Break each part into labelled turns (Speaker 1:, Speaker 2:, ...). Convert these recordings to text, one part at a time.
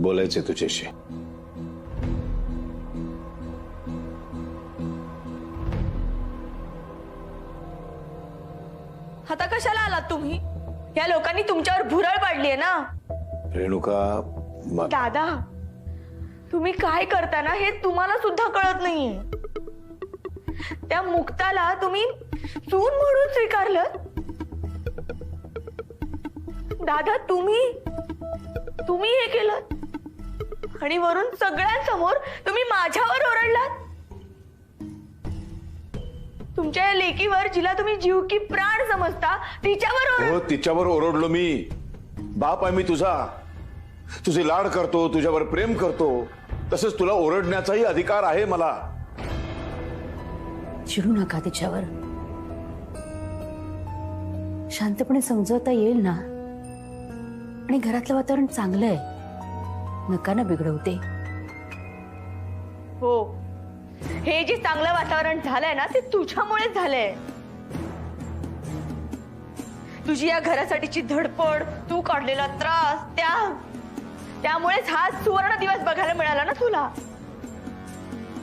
Speaker 1: बोलायचे तुझ्याशी.
Speaker 2: आता कशाला आलात तुम्ही? या लोकांनी तुमच्यावर भुरळ पाडलीये ना.
Speaker 1: रेणुका,
Speaker 2: दादा, तुम्ही काय करताना हे तुम्हाला सुद्धा कळत नाहीये. त्या मुक्ताला तुम्ही सून म्हणून स्वीकारलं. दादा, तुम्ही हे केलं आणि वरून सगळ्यांसमोर तुम्ही माझ्यावर ओरडलात. तुमच्या या लेकीवर, जिला तुम्ही जीव की प्राण समजता, तिच्यावर
Speaker 1: हो, तिच्यावर ओरडलो मी. बाप आहे मी तुझा. तुझे लाड करतो, तुझ्यावर प्रेम करतो, तसंच तुला ओरडण्याचाही अधिकार आहे मला.
Speaker 3: चिडू नका तिच्यावर. शांतपणे समजवता येईल ना. आणि घरातलं वातावरण चांगलं आहे, नका ना बिघडवते.
Speaker 2: हो, हे जे चांगलं वातावरण झालंय ना, ते तुझ्यामुळेच झालंय. तुझी या घरासाठीची धडपड, तू काढलेला त्रास, त्यामुळेच हा सुवर्ण दिवस बघायला मिळाला ना तुला.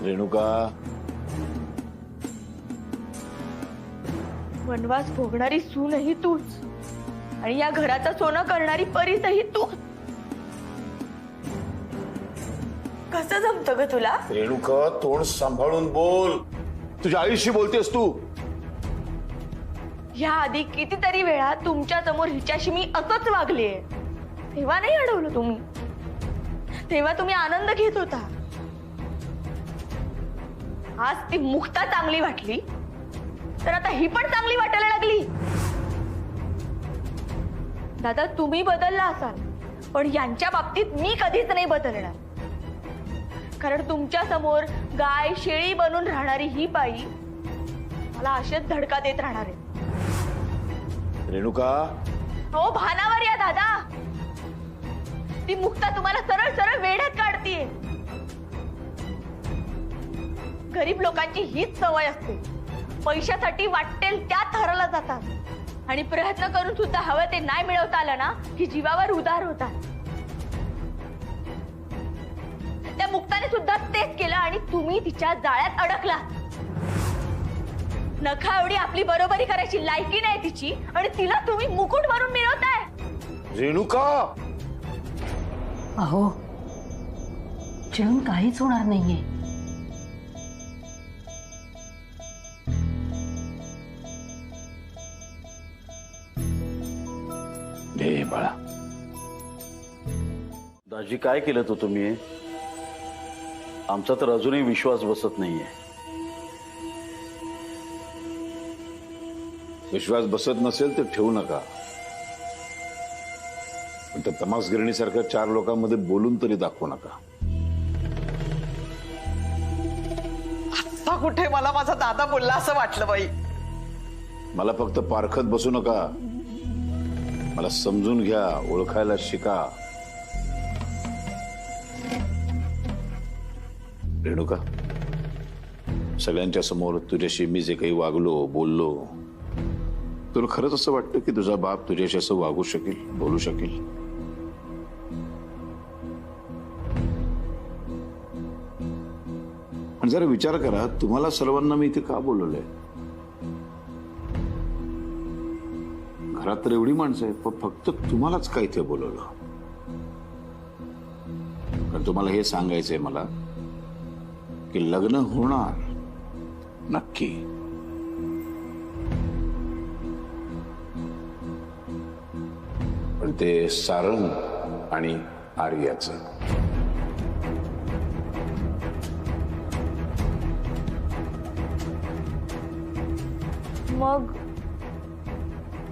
Speaker 1: रेणुका,
Speaker 2: वनवास भोगणारी सूनही तूच आणि या घराचं सोनं करणारी परीसही तू. कसं जमतं ग तुला?
Speaker 1: रेणुका, तोंड सांभाळून बोल. तुझ्या आईशी बोलतेस तू.
Speaker 2: या आधी कितीतरी वेळा तुमच्या समोर हिच्याशी मी असंच वागलीये. तेव्हा नाही अडवलं तुम्ही. तेव्हा तुम्ही आनंद घेत होता. आज ती मुक्ता चांगली वाटली तर आता ही पण चांगली वाटायला लागली. दादा, तुम्ही बदलला असाल, पण यांच्या बाबतीत मी कधीच नाही बदलणार. कारण तुमच्या समोर गाय शेळी बनून राहणारी ही बाई मला अशाच धडका देत राहणार आहे.
Speaker 1: रेणुका,
Speaker 2: हो, भानावर या दादा. ती मुक्ता तुम्हाला सरळ सरळ वेड्यात काढतीये. गरीब लोकांची हीच सवय असते. पैशासाठी वाटेल त्या थराला जातात आणि प्रयत्न करून सुद्धा हवं ते नाही मिळवता आलं ना, की जीवावर उदार होतात. त्या मुक्ताने सुद्धा तेच केलं आणि तुम्ही तिच्या जाळ्यात अडकला. नखा एवढी आपली बरोबरी करायची लायकी नाही तिची आणि तिला तुम्ही मुकुट मारून मिळवताय.
Speaker 1: रेणुका,
Speaker 3: अहो, चिडून काहीच होणार नाहीये.
Speaker 1: हे बाळा.
Speaker 4: दाजी, काय केलं तो तुम्ही? आमचा तर अजूनही विश्वास बसत नाहीये.
Speaker 1: विश्वास बसत नसेल तर ठेवू नका, पण त्या तमासगिरणीसारख्या 4 लोकांमध्ये बोलून तरी दाखवू नका.
Speaker 5: आता कुठे मला माझा दादा बोलला असं वाटलं बाई.
Speaker 1: मला फक्त पारखत बसू नका. मला समजून घ्या, ओळखायला शिका. रेणुका, सगळ्यांच्या समोर तुझ्याशी मी जे काही वागलो, बोललो, तुला खरंच असं वाटतं की तुझा बाप तुझ्याशी असं वागू शकेल, बोलू शकेल? आणि जरा विचार करा, तुम्हाला सर्वांना मी इथे का बोलवलंय? घरात तर एवढी माणसं आहेत, पण फक्त तुम्हालाच का इथे बोलवलं? कारण तुम्हाला हे सांगायचंय मला की लग्न होणार नक्की. पण ते सारंग आणि आर्याचं.
Speaker 2: मग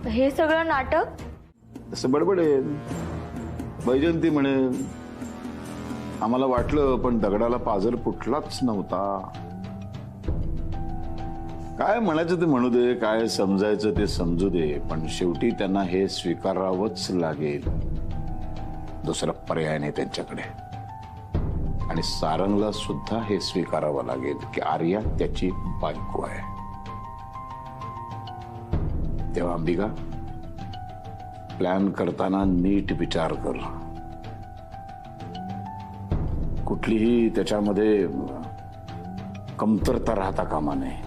Speaker 2: हे सगळं नाटक?
Speaker 1: असं बडबडेल, बैजंती म्हणेल, आम्हाला वाटलं पण दगडाला पाझर फुटलाच नव्हता. काय म्हणायचं ते म्हणू दे, काय समजायचं ते समजू दे, पण शेवटी त्यांना हे स्वीकारावंच लागेल. दुसरा पर्याय नाही त्यांच्याकडे. आणि सारंगला सुद्धा हे स्वीकारावं लागेल की आर्या त्याची बायको आहे. तेव्हा अंबिका, प्लॅन करताना नीट विचार कर. कुठलीही त्याच्यामध्ये कमतरता राहता कामा नये.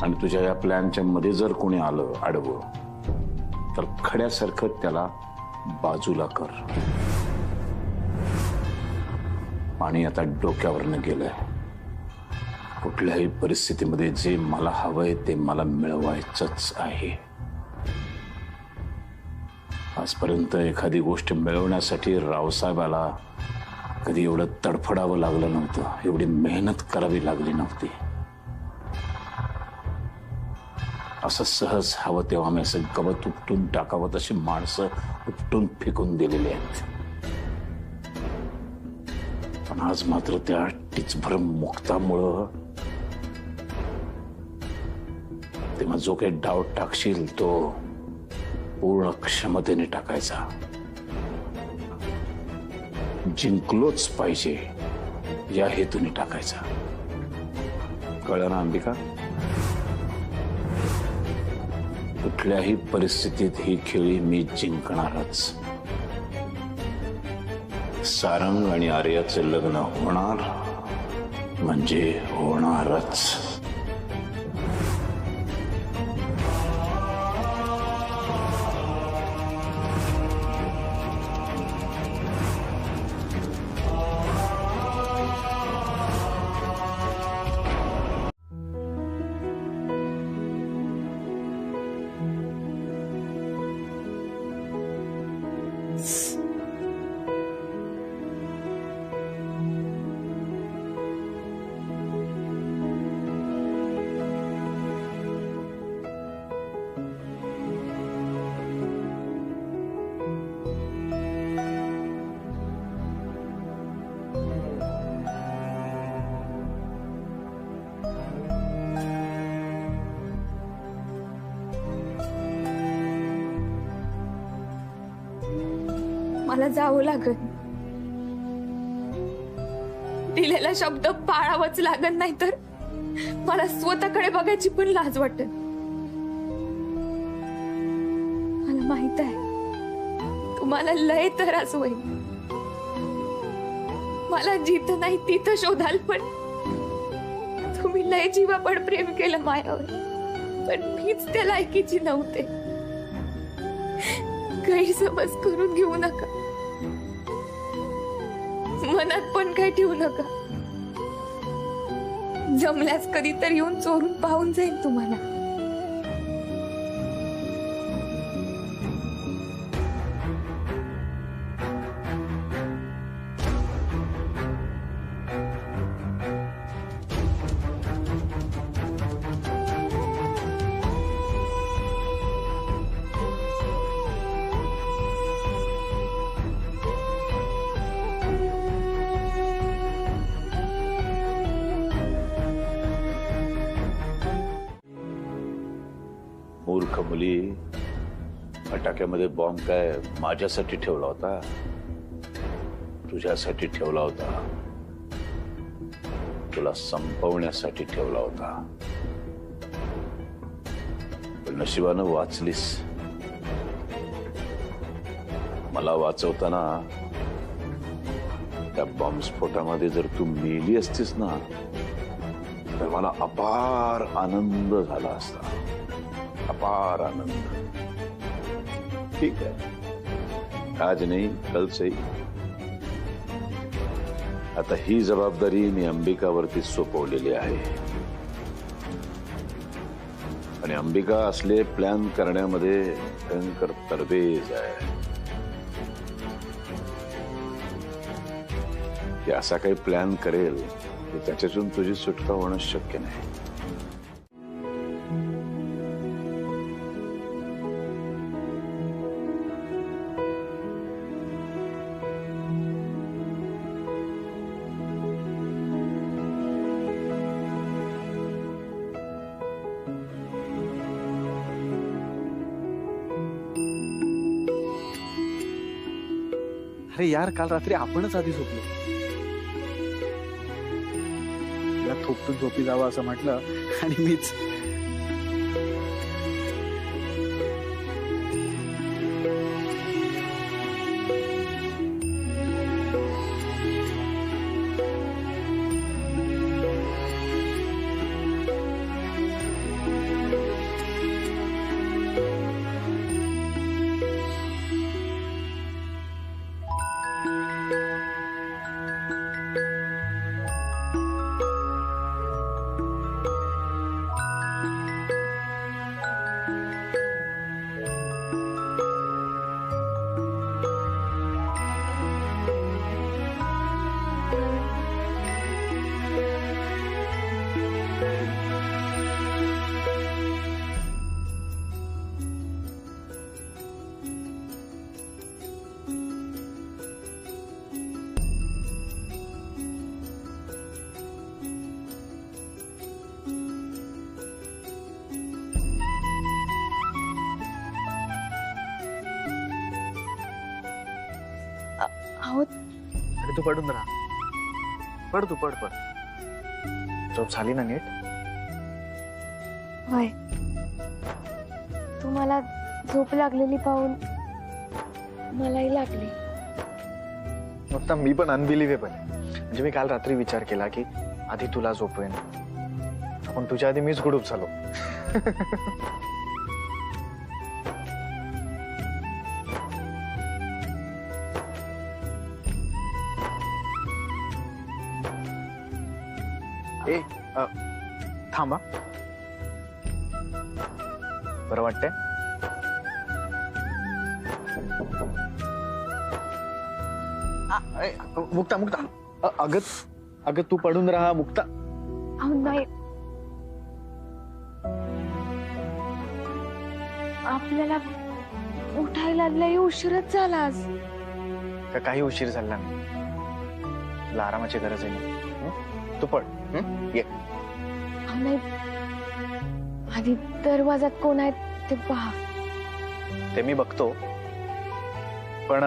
Speaker 1: आणि तुझ्या या प्लॅनच्या मध्ये जर कोणी आलं आडवं तर खड्यासारखं त्याला बाजूला कर. पाणी आता डोक्यावरनं गेलंय. कुठल्याही परिस्थितीमध्ये जे मला हवंय ते मला मिळवायचंच आहे. आजपर्यंत एखादी गोष्ट मिळवण्यासाठी रावसाहेबाला कधी एवढं तडफडावं लागलं नव्हतं, एवढी मेहनत करावी लागली नव्हती. असं सहज हवं तेव्हा मी असं गवत उपटून टाकावं तशी माणसं उपटून फेकून दिलेली आहेत. पण आज मात्र त्या टिचभर मुक्तामुळं तेव्हा जो काही डाव टाकशील तो पूर्ण क्षमतेने टाकायचा. जिंकलोच पाहिजे या हेतूने टाकायचा. कळलं ना अंबिका? कुठल्याही परिस्थितीत ही खेळी मी जिंकणारच. सारंग आणि आर्याचे लग्न होणार म्हणजे होणारच.
Speaker 2: मला जावं लागत. दिलेला शब्द पाळावाच लागत, नाही तर मला स्वतःकडे बघायची पण लाज वाटत. मला माहित आहे तुम्हाला लय त्रास होईल. मला जिथं नाही तिथं शोधाल, पण तुम्ही लय जीवापड प्रेम केलं मायावर, पण मीच त्या लायकीची नव्हते. गैरसमज करून घेऊ नका, मनात पण काय ठेवू नका. जमल्यास कधीतरी येऊन चोरून पाहून जाईल तुम्हाला.
Speaker 1: मूर्ख मुली, फटाक्यामध्ये बॉम्ब काय माझ्यासाठी ठेवला होता? तुझ्यासाठी ठेवला होता. तुला संपवण्यासाठी ठेवला होता. पण नशिबानं वाचलीस. मला वाचवताना त्या बॉम्बस्फोटामध्ये जर तू मेली असतीस ना तर मला अपार आनंद झाला असता. अपार आनंद. ठीक है, आज नहीं कल से ही. आता ही जबाबदारी मी अंबिकावरती सोपवलेली आहे. आणि अंबिका असले प्लॅन करण्यामध्ये भयंकर तरबेज आहे. की असा काही प्लॅन करेल की त्याच्यातून तुझी सुटका होणं शक्य नाही.
Speaker 6: अरे यार, काल रात्री आपणच आधी झोपलो. या थोपटून झोपी जावं असं म्हटलं आणि मीच
Speaker 2: अहो
Speaker 6: आणि तू पडून राहा. पड तू, पड पड. झोप झाली ना नीट?
Speaker 2: होय, तुम्हाला झोप लागलेली पाहून मलाही लागली.
Speaker 6: आता मी पण अनबिलिव्हेबल. म्हणजे मी काल रात्री विचार केला की आधी तुला झोपवेन, पण तुझ्या आधी मीच गुडूप झालो. ए थांबा, बरं वाटतंय? मुक्ता मुक्ता, अगं तू पडून राहा मुक्ता.
Speaker 2: अहो नाही, आपल्याला उठायला लय उशीरच झाला आज.
Speaker 6: का काही उशीर झाला नाही? तुला आरामाची गरज आहे ना? तू पड. ये.
Speaker 2: अहो नाही, आधी दरवाजात कोण आहेत ते पहा.
Speaker 6: ते मी बघतो, पण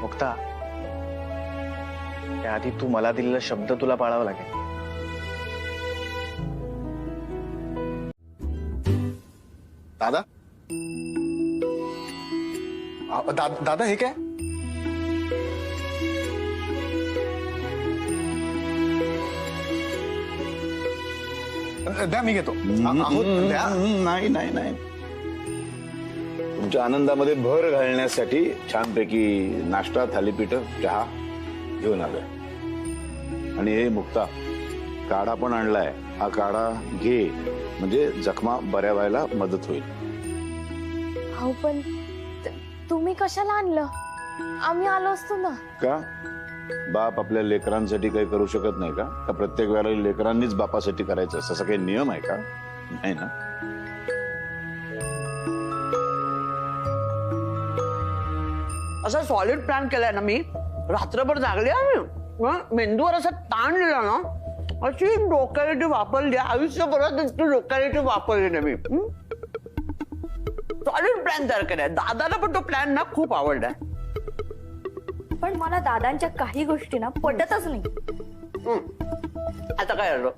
Speaker 6: मुक्ता, त्याआधी तू मला दिलेला शब्द तुला पाळावा लागेल. दादा, दादा हे काय? द्या, मी घेतो. द्या.
Speaker 1: नाही नाही नाही, तुमच्या आनंदामध्ये भर घालण्यासाठी छानपैकी नाश्ता, थालीपीठ, चहा घेऊन आलोय. आणि हे मुक्ता, काढा पण आणलाय. हा काढा घे, म्हणजे जखमा बऱ्या व्हायला मदत होईल.
Speaker 2: अहो पण तुम्ही कशाला आणलं? आम्ही आलो असतो ना.
Speaker 1: का बाप आपल्या लेकरांसाठी काही करू शकत नाही का? का प्रत्येक वेळेला लेकरांनीच बापासाठी करायचं असं काही नियम आहे का? नाही ना.
Speaker 5: असा सॉलिड प्लॅन केलाय ना मी. रात्रभर जागले आहे. मेंदूवर असा ताण दिला ना, अशी लोकॅलिटी वापरली. आयुष्यभरात लोकॅलिटी वापरली ना मी. सॉलिड प्लॅन तयार केलाय. दादाला पण तो प्लॅन ना खूप आवडलाय.
Speaker 2: पण मला दादांच्या काही गोष्टी ना पटतच नाही.
Speaker 5: आता काय झालं?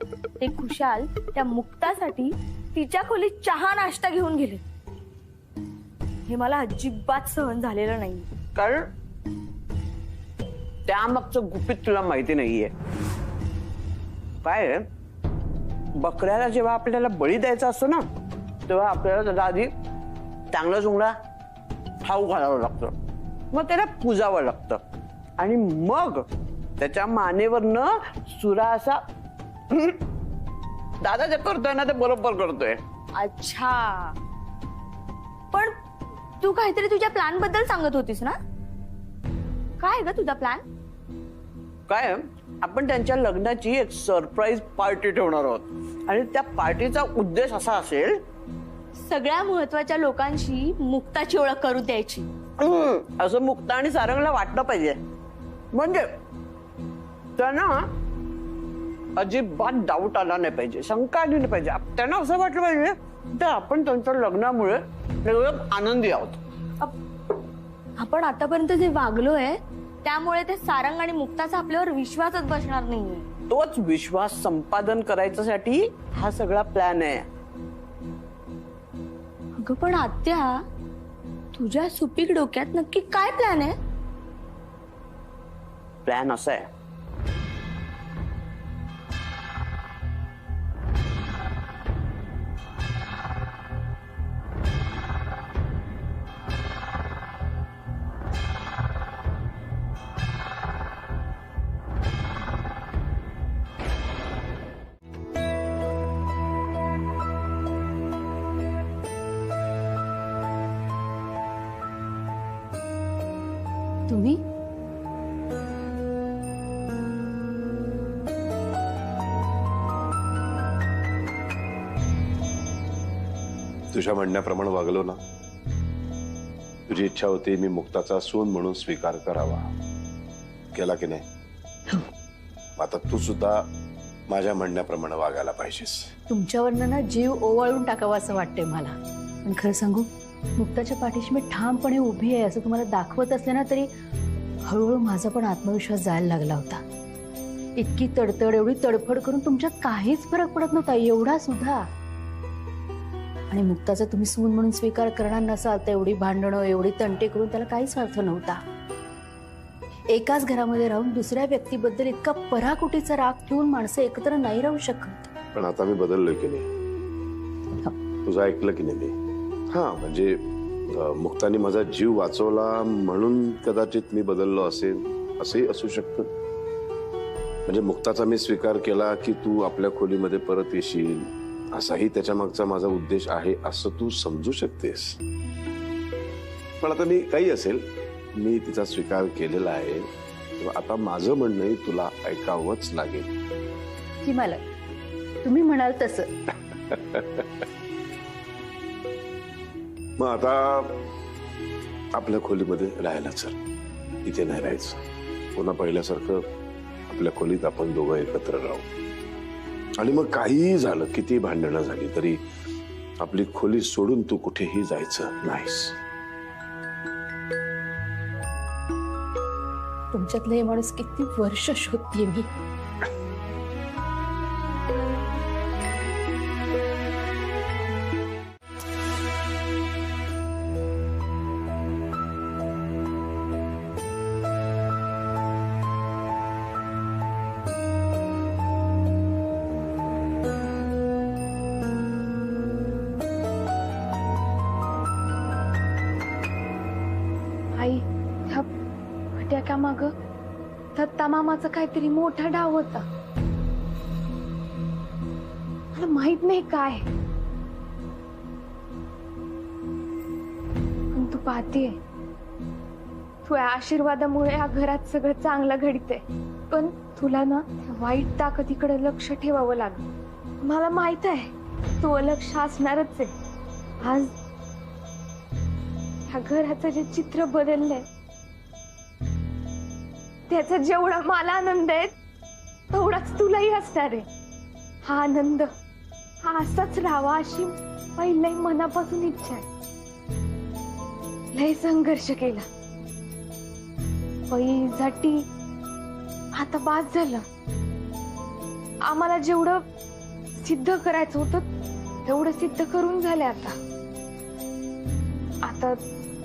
Speaker 2: ते खुशाल त्या मुक्तासाठी तिच्या खोलीत चहा नाश्ता घेऊन गेले. हे मला अजिबात सहन झालेलं नाही.
Speaker 5: कारण त्यामागचं गुपित तुला माहिती नाहीये. काय आहे, बकऱ्याला जेव्हा आपल्याला बळी द्यायचा असतो ना, तेव्हा आपल्याला त्याला आधी चांगला चुंगला खाऊ घालावं लागतं. मग त्याला पुजावं लागतं. आणि मग त्याच्या मानेवरनं सुरा असा दादा जे करतोय ना ते बरोबर करतोय.
Speaker 2: अच्छा, पण तू काहीतरी तुझ्या प्लॅन बद्दल सांगत होतीस ना? काय ग तुझा प्लॅन?
Speaker 5: काय आहे, आपण त्यांच्या लग्नाची एक सरप्राईज पार्टी ठेवणार आहोत. आणि त्या पार्टीचा उद्देश असा असेल,
Speaker 2: सगळ्या महत्वाच्या लोकांशी मुक्ताची ओळख करू द्यायची.
Speaker 5: असं मुक्ता आणि सारंगला वाटलं पाहिजे. म्हणजे त्यांना अजिबात डाऊट आला नाही पाहिजे, शंका आली नाही पाहिजे. त्यांना असं वाटलं पाहिजे तर आपण त्यांच्या लग्नामुळे एकदम आनंदी आहोत.
Speaker 2: आपण आतापर्यंत जे वागलोय त्यामुळे ते सारंग आणि मुक्ताचा आपल्यावर विश्वासच बसणार नाहीये.
Speaker 5: तोच विश्वास संपादन करायच्यासाठी हा सगळा प्लॅन आहे.
Speaker 2: अगं पण आत्या, तुझ्या सुपीक डोक्यात नक्की काय प्लॅन आहे?
Speaker 5: प्लॅन असा आहे,
Speaker 3: तुम्ही
Speaker 7: तुझ्या म्हणण्याप्रमाणे वागलो ना. तुझी इच्छा होती मी मुक्ताचा सून म्हणून स्वीकार करावा, केला की नाही? आता तू सुद्धा माझ्या म्हणण्याप्रमाणे वागायला पाहिजेस.
Speaker 3: तुमच्यावरनं ना जीव ओवाळून टाकावा असं वाटतंय मला. पण खरं सांगू, मुक्ताच्या पाठीशी मी ठामपणे उभी आहे असं तुम्हाला दाखवत असले ना तरी हळूहळू माझा पण आत्मविश्वास जायला लागला होता. इतकी तडतड एवढी तडफड करून तुमच्यात काहीच फरक पडत नव्हता, एवढा सुद्धा. आणि मुक्ताचा तुम्ही सून म्हणून स्वीकार करणार नसाल तर एवढी भांडणं एवढी तंटे करून त्याला काहीच अर्थ नव्हता. एकाच घरामध्ये राहून दुसऱ्या व्यक्तीबद्दल इतका पराकुटीचा राग ठेवून माणसं एकत्र नाही राहू शकत.
Speaker 7: पण आता मी बदललोय की नाही? तुझं ऐकलं की नाही मी? हा म्हणजे मुक्ताने माझा जीव वाचवला म्हणून कदाचित मी बदललो असेल, असंही असू शकतं. म्हणजे मुक्ताचा मी स्वीकार केला की तू आपल्या खोलीमध्ये परत येशील असाही त्याच्या मागचा माझा उद्देश आहे असं तू समजू शकतेस. पण आता मी काही असेल, मी तिचा स्वीकार केलेला आहे, आता माझं म्हणणंही तुला ऐकावंच लागेल.
Speaker 3: की मला तुम्ही म्हणाल तसं.
Speaker 7: मग आता आपल्या खोलीमध्ये राहायला चल. इथे नाही राहायचं. पुन्हा पहिल्यासारखं आपल्या खोलीत आपण दोघं एकत्र राहू. आणि मग काहीही झालं, किती भांडणं झाली तरी आपली खोली सोडून तू कुठेही जायचं नाहीस.
Speaker 3: तुमच्यातलं हे माणूस किती वर्ष शोधतीये मी.
Speaker 2: आई त्या का माग दत्ता मामाचा काहीतरी मोठा डाव होता. मला माहित नाही काय, पण तू पाहतीये तुझ्या आशीर्वादामुळे या घरात सगळं चांगलं घडते. पण तुला ना त्या वाईट ताकदीकडे लक्ष ठेवावं लागलं. मला माहित आहे तू लक्ष असणारच आहे. आज ह्या घराचं जे चित्र बदललंय त्याचा जेवढा मला आनंद आहे तेवढाच तुलाही असणार आहे. हा आनंद हा असाच राहावा अशी पहिल्या मनापासून इच्छा आहे. लय संघर्ष केला, पैसाठी आता बास झालं. आम्हाला जेवढं सिद्ध करायचं होतं तेवढं सिद्ध करून झालं. आता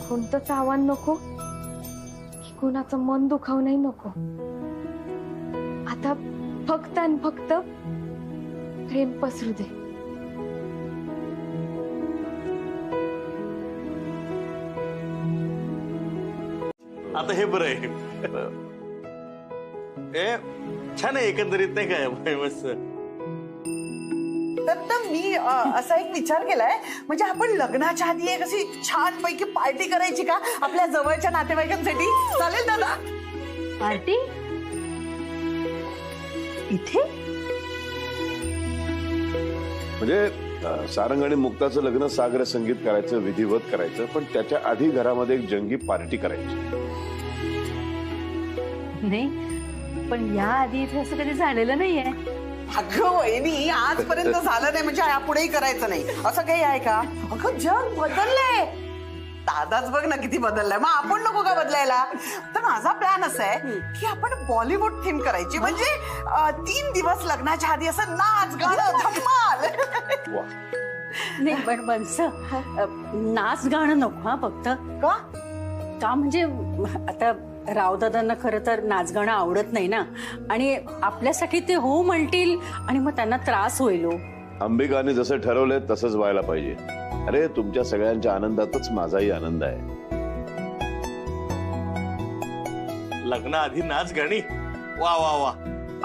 Speaker 2: कोणतंच आव्हान नको, कोणाचं मन दुखावणंही नको. आता फक्त आणि फक्त प्रेम पसरू दे.
Speaker 8: आता हे बरं आहे. छान आहे एकंदरीत, नाही काय मस्त.
Speaker 5: तर मी असा एक विचार केलाय, म्हणजे आपण लग्नाच्या आधी एक अशी छान पैकी पार्टी करायची का आपल्या जवळच्या नातेवाईकांसाठी? चालेल दादा?
Speaker 3: पार्टी इथे?
Speaker 7: म्हणजे सारंग आणि मुक्ताचं लग्न सागर संगीत करायचं, विधिवत करायचं, पण त्याच्या आधी घरामध्ये एक जंगी पार्टी करायची.
Speaker 3: नाही, पण या आधी इथे असं कधी झालेलं नाहीये.
Speaker 5: अगं वहिनी, आजपर्यंत झालं नाही म्हणजे यापुढेही करायचं नाही असं काही आहे का? अगं जग बदललंय. दादाच बघ ना किती बदललाय, मग आपण नको का बदलायला? तर माझा प्लॅन असा आहे की आपण बॉलिवूड थीम करायची. म्हणजे 3 दिवस लग्नाच्या आधी असं नाच गाणं धम्माल.
Speaker 3: नाही पण बनस नाच गाणं नको हा फक्त.
Speaker 5: का?
Speaker 3: का म्हणजे आता रावदादांना खरं तर नाच गाणं आवडत नाही ना, आणि आपल्यासाठी ते हो म्हणतील आणि मग त्यांना त्रास होईल.
Speaker 7: अंबिकाने जसं ठरवलंय तसंच व्हायला पाहिजे. अरे तुमच्या सगळ्यांच्या आनंदातच माझाही आनंद आहे.
Speaker 8: लग्नाआधी नाच गाणी, वा वा वा.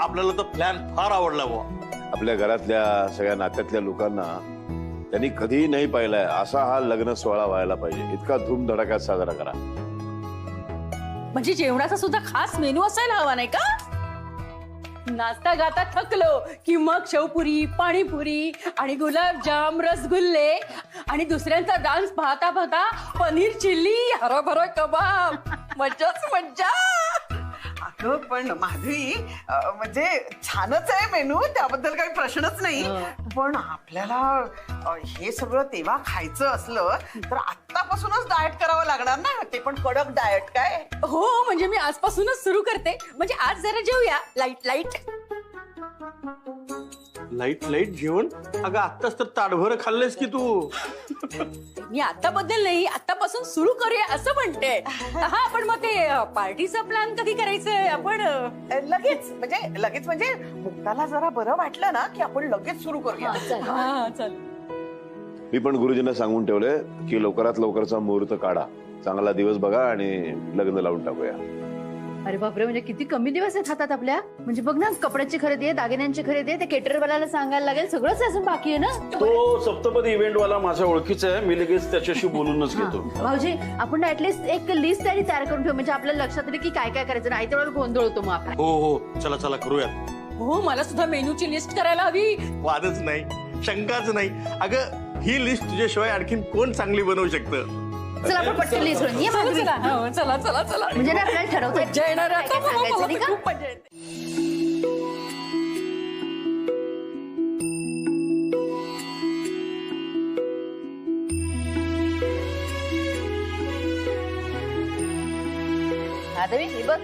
Speaker 8: आपल्याला तो प्लॅन फार आवडला बुवा.
Speaker 7: आपल्या घरातल्या सगळ्या नात्यातल्या लोकांना त्यांनी कधीही नाही पाहिलाय असा हा लग्न सोहळा व्हायला पाहिजे. इतका धूमधडाक्यात साजरा करा.
Speaker 3: म्हणजे जेवणाचा सुद्धा खास मेनू असायला हवा नाही का? नाचता गाता थकलो की मग शेवपुरी, पाणीपुरी आणि गुलाबजाम, रसगुल्ले आणि दुसऱ्यांचा डान्स पाहता पाहता पनीर चिल्ली, हरभरा कबाब. मज्जाच मज्जा.
Speaker 5: अगं पण माधवी म्हणजे छानच आहे मेनू, त्याबद्दल काही प्रश्नच नाही. पण आपल्याला हे सगळं तेव्हा खायचं असलं तर आत्तापासूनच डाएट करावं लागणार ना, ते पण कडक डाएट. काय
Speaker 9: हो म्हणजे मी आजपासूनच सुरू करते. म्हणजे आज जरा जेवूया लाईट लाईट.
Speaker 8: लाईट लाईट जेवण? अगं आत्ताच तर ताटभर खाल्लेस की तू.
Speaker 9: मी आताबद्दल नाही, आतापासून सुरू करूया असं म्हणते. हा पण मग ते पार्टीचा प्लॅन कधी करायचंय आपण?
Speaker 5: लगेच म्हणजे मुक्ताला जरा बरं वाटलं ना की आपण लगेच सुरू करूया.
Speaker 9: हा चल.
Speaker 7: मी पण गुरुजींना सांगून ठेवलंय की लवकरात लवकरचा मुहूर्त काढा, चांगला दिवस बघा आणि लग्न लावून टाकूया.
Speaker 3: अरे बापरे, म्हणजे किती कमी दिवस आहेत हातात आपल्या. म्हणजे बघ ना, कपड्याची खरेदी आहे, दागिन्यांची खरेदी आहे, ते केटरवाल्याला सांगायला लागेल, सगळंच अजून बाकी आहे ना.
Speaker 4: तो सप्तपदी इव्हेंट वाला माझ्या ओळखीचा आहे, मी लगेच त्याच्याशी बोलूनच घेतो.
Speaker 3: भाऊजी आपण ऍटलीस्ट एक लिस्ट तयार करून ठेवू, म्हणजे आपल्या लक्षात येईल की काय काय करायचं. नाही तेवढं गोंधळ होतो मग आपला.
Speaker 8: हो हो चला चला करूयात.
Speaker 9: हो मला सुद्धा मेनूची लिस्ट करायला हवी.
Speaker 8: वादच नाही, शंकाच नाही. अगं ही लिस्ट तुझ्याशिवाय आणखीन कोण चांगली बनवू शकतं?
Speaker 3: चला आपण पटकन लिस्ट करून ये माधवी.
Speaker 9: चला चला चला चला.
Speaker 3: म्हणजे ना आपल्याला ठरवता येईल.
Speaker 9: मजा येणार आहे
Speaker 3: काय काय
Speaker 9: आता.
Speaker 3: सांगायचं
Speaker 9: मला
Speaker 3: नाही
Speaker 9: तर
Speaker 3: का?
Speaker 9: खूप मजा येते.
Speaker 3: माधवी ही बघ.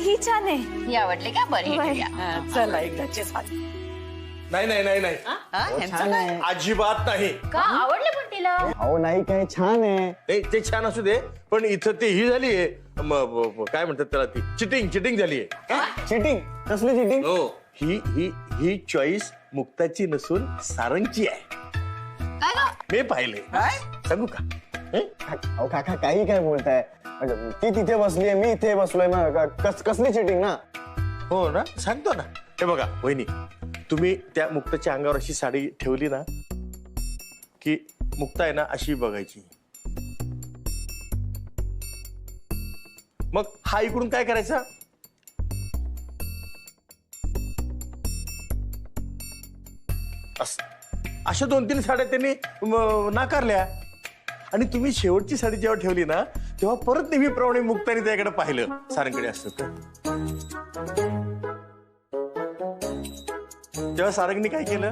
Speaker 2: ही छान आहे.
Speaker 3: ही आवडली का? बरी
Speaker 9: हा, चला एकदाचे साथ.
Speaker 8: नाही नाही नाही नाही, अजिबात नाही.
Speaker 3: का आवडलं पण तिला?
Speaker 6: अहो नाही काय, छान आहे.
Speaker 8: ते छान असू दे, पण इथं ते ही झालीये काय म्हणतात त्याला, ती चिटिंग झालीये.
Speaker 6: चिटिंग? कसली चिटिंग?
Speaker 8: हो ही चॉईस मुक्ताची नसून सारंगची आहे. मी पाहिले. सांगू का?
Speaker 6: अहो काका काही काय बोलताय. ती तिथे बसली आहे, मी इथे बसलोय ना. कसली चिटिंग ना?
Speaker 8: हो ना, सांगतो ना. हे बघा वहिनी, तुम्ही त्या मुक्ताच्या अंगावर अशी साडी ठेवली ना की मुक्ता आहे ना अशी बघायची. मग हा इकडून काय करायचा? अशा 2-3 साड्या त्यांनी नाकारल्या आणि तुम्ही शेवटची साडी जेव्हा ठेवली ना तेव्हा परत नेहमीप्रमाणे मुक्ताने त्याकडे पाहिलं. सारंगकडे असतं तर तेव्हा सारंगने काय केलं?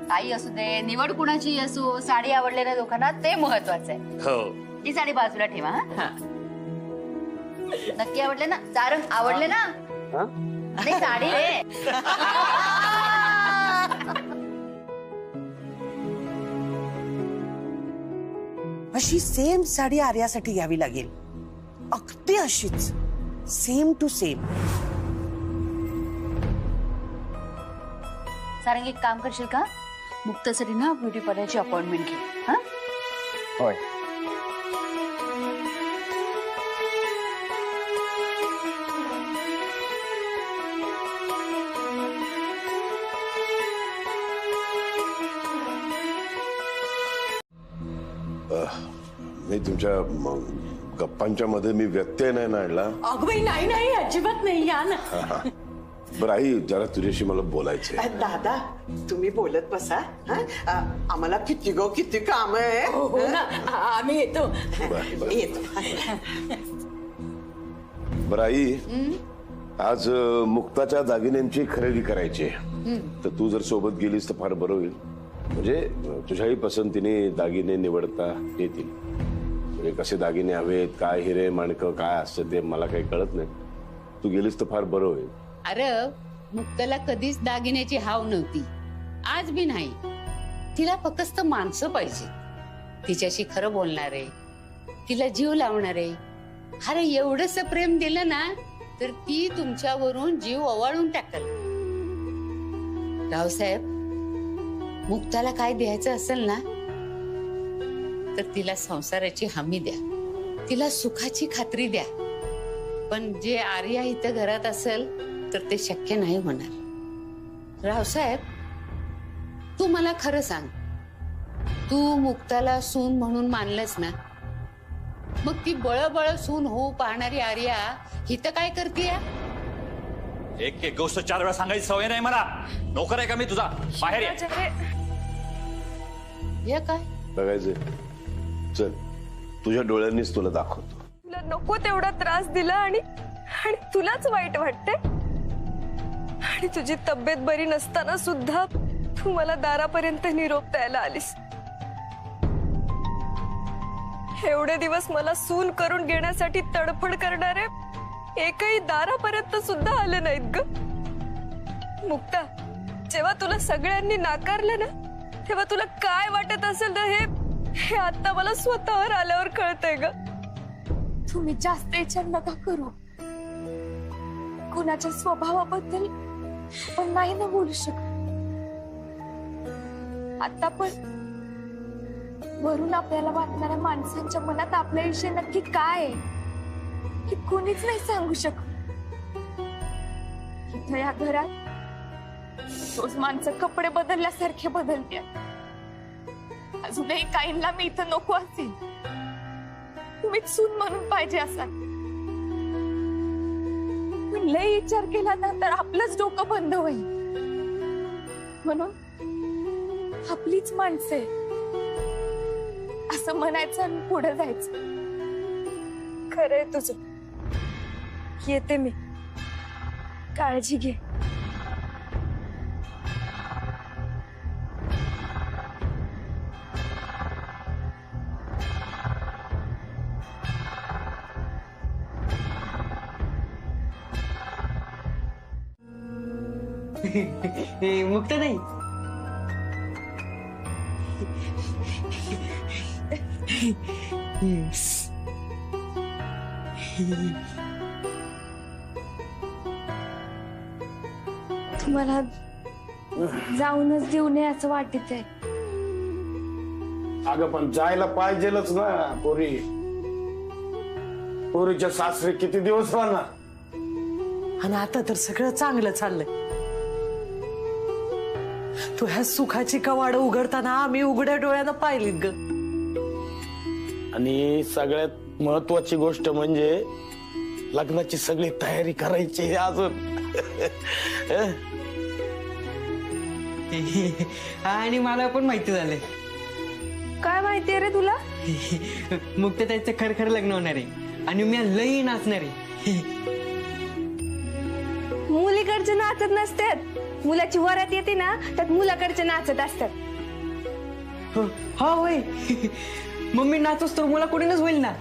Speaker 3: काही असू दे, निवड कुणाची असो, साडी आवडले ना लोकांना ते महत्वाचं आहे.
Speaker 8: हो.
Speaker 3: ती साडी बाजूला ठेवा. हा नक्की आवडले ना? सारंग आवडले ना? नाही साडी रे.
Speaker 5: अशी सेम साडी आर्यासाठी घ्यावी लागेल, अगदी अशीच, सेम टू सेम.
Speaker 3: सारंग एक काम करशील का? मुक्तासाठी ना ब्युटी पार्लरची अपॉइंटमेंट घे. हा
Speaker 6: होय.
Speaker 7: मी तुमच्या गप्पांच्या मध्ये मी व्यत्यय नाही ना आणला.
Speaker 9: अगं बाई नाही नाही अजिबात नाही. या ना.
Speaker 7: बरं आई, जरा तुझ्याशी मला बोलायचंय.
Speaker 5: दादा तुम्ही बोलत बसा. आम्हाला किती काम आहे.
Speaker 9: हो ना, आम्ही येतो.
Speaker 5: येतो.
Speaker 7: बरं आई, आज मुक्ताच्या दागिन्यांची खरेदी करायची आहे, तर तू जर सोबत गेलीस तर फार बरं होईल. म्हणजे तुझ्याही पसंतीने दागिने निवडता येतील. म्हणजे कसे दागिने हवेत, काय हिरे माणकं काय असतं ते मला काही कळत नाही. तू गेलीस तर फार बरं होईल.
Speaker 10: अरे मुक्ताला कधीच दागिन्याची हाव नव्हती, आज बी नाही. तिला फक्त माणसं पाहिजे, तिच्याशी खरं बोलणारे, तिला जीव लावणारे. अरे एवढंच प्रेम दिलं ना तर ती तुमच्यावरून जीव ओवाळून टाकल. रावसाहेब, मुक्ताला काय द्यायचं असेल ना तर तिला संसाराची हमी द्या, तिला सुखाची खात्री द्या. पण जे आर्या इथं घरात असेल तर ते शक्य नाही होणार. रावसाहेब, तू मला खरं सांग, तू मुक्ताला सून म्हणून मानलंस ना, मग ती बळबळ सून होऊ पाहणारी आर्या इथं काय करतीये?
Speaker 11: एक एक गोष्ट 4 वेळा सांगायची सवय नाही मला. नोकर आहे का मी तुझा? बाहेर ये.
Speaker 10: हे काय
Speaker 7: बघायचंय? चल, तुझ्या डोळ्यांनीच तुला दाखवतो.
Speaker 2: तुला नको तेवढा त्रास दिला आणि तुलाच वाईट वाटते. आणि तुझी तब्येत बरी नसताना सुद्धा तू मला दारापर्यंत निरोप द्यायला आलीस. एवढे दिवस मला सून करून घेण्यासाठी तडफड करणारे एकही दारापर्यंत सुद्धा आले नाहीत ग. मुक्ता, जेव्हा तुला सगळ्यांनी नाकारलं ना, तेव्हा तुला काय वाटत असेल ना, हे आता मला स्वतःवर आल्यावर कळतंय ग. तुम्ही जास्त विचार नका करू. कुणाच्या स्वभावाबद्दल पण नाही ना बोलू शकत. आता पण वरून आपल्याला वाटणाऱ्या माणसांच्या मनात आपल्याविषयी नक्की काय आहे हे कोणीच नाही सांगू शकत. इथं या घरात रोज माणसं कपडे बदलल्यासारखे बदलते. अजूनही काहींना मी इथं नको असेल. तुम्हीच सून म्हणून पाहिजे असाल. पण लय विचार केला ना तर आपलंच डोकं बंद होईल. म्हणून आपलीच माणसं आहे असं म्हणायचं आणि पुढे जायचं. खरंय तुझं. येते मी. काळजी घे.
Speaker 5: मुक्त नाही.
Speaker 2: तुम्हाला जाऊनच देऊ नये असं वाटत आहे.
Speaker 12: अगं पण जायला पाहिजेलच ना. पोरीच्या सासरे किती दिवस राहणार.
Speaker 13: आणि आता तर सगळं चांगलं चाललंय. तू ह्या सुखाची कवाड उघडताना आम्ही उघड्या डोळ्यानं पाहिलीत ग.
Speaker 12: आणि सगळ्यात महत्वाची गोष्ट म्हणजे लग्नाची सगळी तयारी करायची अजून.
Speaker 5: आणि मला पण माहिती झालंय.
Speaker 2: काय माहितीये रे तुला?
Speaker 5: मुक्तताईचं खरखर लग्न होणार आहे आणि मी लई नाचणार आहे.
Speaker 2: मुलीकडचे नाचत नसतात. मुलाची वरात येते ना त्यात मुलाकडचे नाचत असतात.
Speaker 5: हा होय. मम्मी नाचोस तर मुला कुठूनच होईल ना.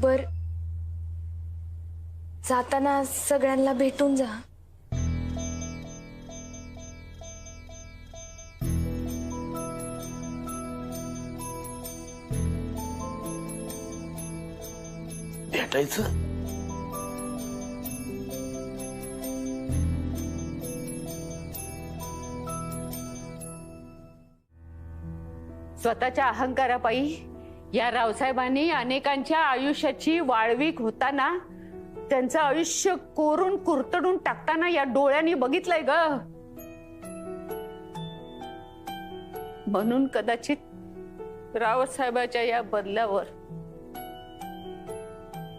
Speaker 2: बर, जाताना सगळ्यांना भेटून जा.
Speaker 12: भेटायचं.
Speaker 10: स्वतःच्या अहंकारापायी या रावसाहेबांनी अनेकांच्या आयुष्याची वाळवीक होताना, त्यांचं आयुष्य कोरून कुरतडून टाकताना या डोळ्यांनी बघितलंय ग. म्हणून कदाचित रावसाहेबाच्या या बदलावर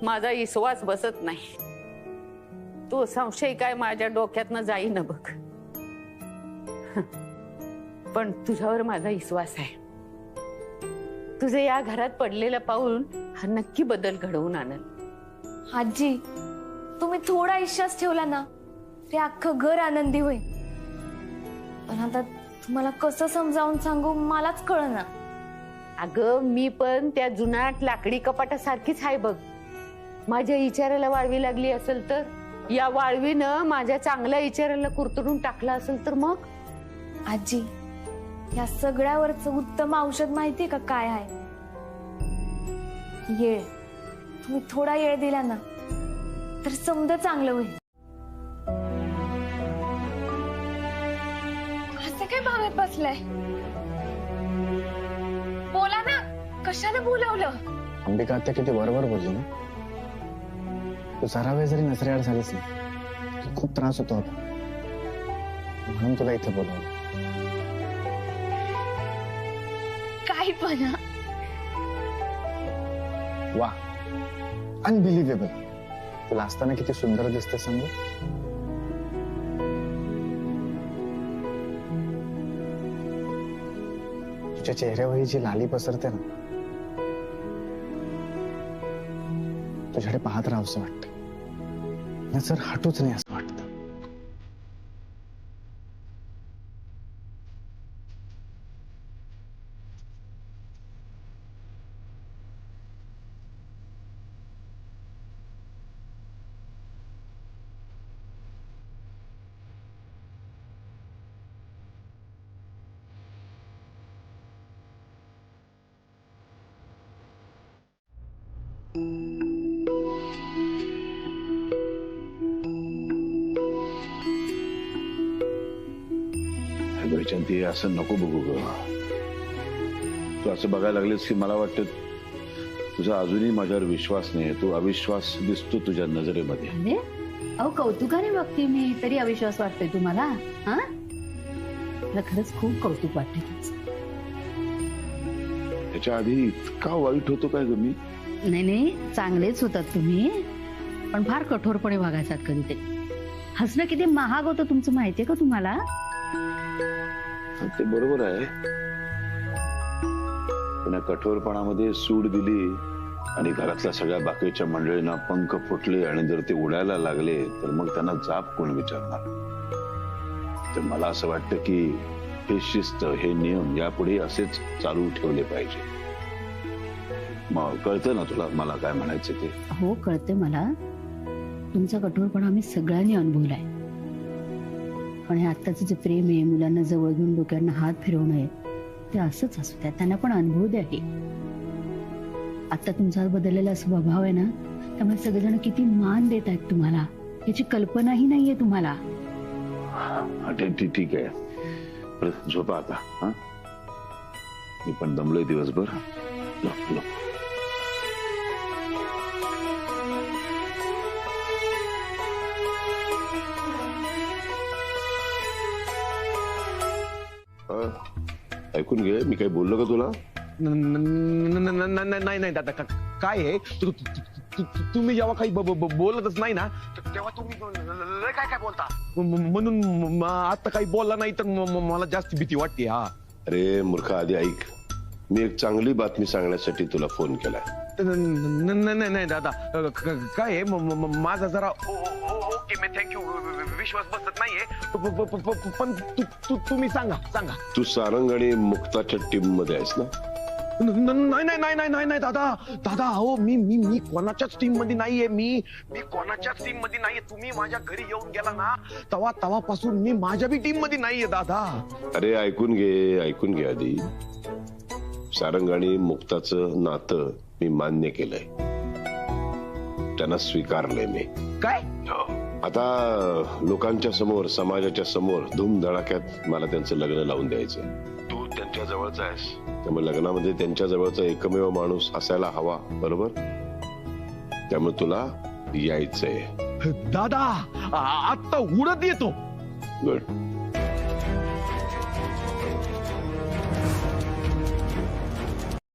Speaker 10: माझा विश्वास बसत नाही. तो संशय काय माझ्या डोक्यातनं जाईना बघ. पण तुझ्यावर माझा विश्वास आहे. तुझं या घरात पडलेलं पाऊल हा नक्की बदल घडवून आणल.
Speaker 2: आजी, तुम्ही थोडा विश्वास ठेवला ना ते अख्खं घर आनंदी होईल. पण आता तुम्हाला कसं समजावून सांगू मलाच कळना.
Speaker 10: अगं, मी पण त्या जुनाट लाकडी कपाटासारखीच आहे बघ. माझ्या विचाराला वाळवी लागली असेल तर, या वाळवीनं माझ्या चांगल्या विचाराला कुरतडून टाकला असेल तर मग.
Speaker 2: आजी, या सगळ्यावरचं उत्तम औषध माहितीये का काय आहे? येळ. तुम्ही थोडा येळ दिला ना तर समजा चांगलं होईल. असं काय भावत बसलाय? बोला ना, कशाला बोलावलं?
Speaker 6: अंबिका आत्या किती बरोबर बोलली ना. तू जरा वेळ जरी नजरेआड झालीस ना की खूप त्रास होतो आता, म्हणून तुला इथे बोलवलं.
Speaker 2: काय पण
Speaker 6: वा, अनबिलिव्हेबल. तुला असताना किती सुंदर दिसते सांगू. तुझ्या चेहऱ्यावर ही जी लाली पसरते ना, तुझ्याकडे पाहत राहावंसं वाटतं, नजर हटूच नाही असं वाटतं.
Speaker 1: वैजंती, असं नको बघू ग. तू असं बघायला लागलीस की मला वाटतं तुझा अजूनही माझ्यावर विश्वास नाही. तू अविश्वास दिसतो तुझ्या नजरेमध्ये.
Speaker 3: अरे अहो, कौतुकाने बघते मी, तरी अविश्वास वाटतोय तुम्हाला? हा, मला खरंच खूप कौतुक वाटतंय तुमचं.
Speaker 1: त्याच्या आधी इतका वाईट होतो काय ग मी?
Speaker 3: नाही, चांगलेच होतात तुम्ही, पण फार कठोरपणे वागायचात कधी ते. हसणं किती महाग होतं तुमचं माहितीये का तुम्हाला?
Speaker 1: ते बरोबर आहे, पण कठोरपणामध्ये सूड दिली आणि घरातल्या सगळ्या बाकीच्या मंडळींना पंख फुटले आणि जर ते उडायला लागले तर मग त्यांना जाब कोण विचारणार? तर मला असं वाटतं की हे शिस्त, हे नियम यापुढे असेच चालू ठेवले पाहिजे. मग कळतं ना तुला मला काय म्हणायचं ते?
Speaker 3: हो, कळते मला. तुमचा कठोरपणा आम्ही सगळ्यांनी अनुभवलाय, पण हे आत्ताचं जे प्रेम आहे, मुलांना जवळ घेऊन डोक्यांना हात फिरवणं आहे, ते असंच असू द्या, त्यांना पण अनुभव द्या. हे आता तुमचा बदललेला स्वभाव आहे ना, त्यामुळे सगळेजण किती मान देत आहेत तुम्हाला, याची कल्पनाही नाहीये तुम्हाला.
Speaker 1: ठीक आहे, परत झोपा आता. हा, मी पण दमलोय दिवसभर. ऐकून घे, मी काही बोललो का तुला?
Speaker 12: नाही दादा, काय आहे तुम्ही जेव्हा काही बोलतच नाही ना तेव्हा तुम्ही काय काय बोलता, म्हणून आता काही बोलला नाही तर मला जास्त भीती वाटते. हा,
Speaker 7: अरे मूर्खा, आधी ऐक. मी एक चांगली बातमी सांगण्यासाठी तुला फोन केलाय.
Speaker 12: नाही दादा, काय आहे माझा जरा ओके, मी थँक्यू, विश्वास बसत नाहीये, पण तुम्ही सांगा.
Speaker 7: तू सारंग आणि मुक्ताच्या टीम मध्ये आहेस ना?
Speaker 12: नाही दादा, हो मी कोणाच्याच टीम मध्ये नाहीये. मी कोणाच्याच टीम मध्ये नाहीये. तुम्ही माझ्या घरी येऊन गेला ना तवापासून मी माझ्या बी टीम मध्ये नाहीये दादा.
Speaker 7: अरे ऐकून घे आधी. सारंग आणि मुक्ताचं नातं मी मान्य केलंय, त्यांना स्वीकारलंय मी.
Speaker 12: काय?
Speaker 7: आता लोकांच्या समोर, समाजाच्या समोर धूमधडाक्यात मला त्यांचं लग्न लावून द्यायचं. तू त्यांच्या जवळचा आहेस, त्यामुळे लग्नामध्ये त्यांच्या जवळचा एकमेव माणूस असायला हवा, बरोबर? त्यामुळे तुला यायचंय.
Speaker 12: दादा, आता उडत येतो.
Speaker 7: गुड.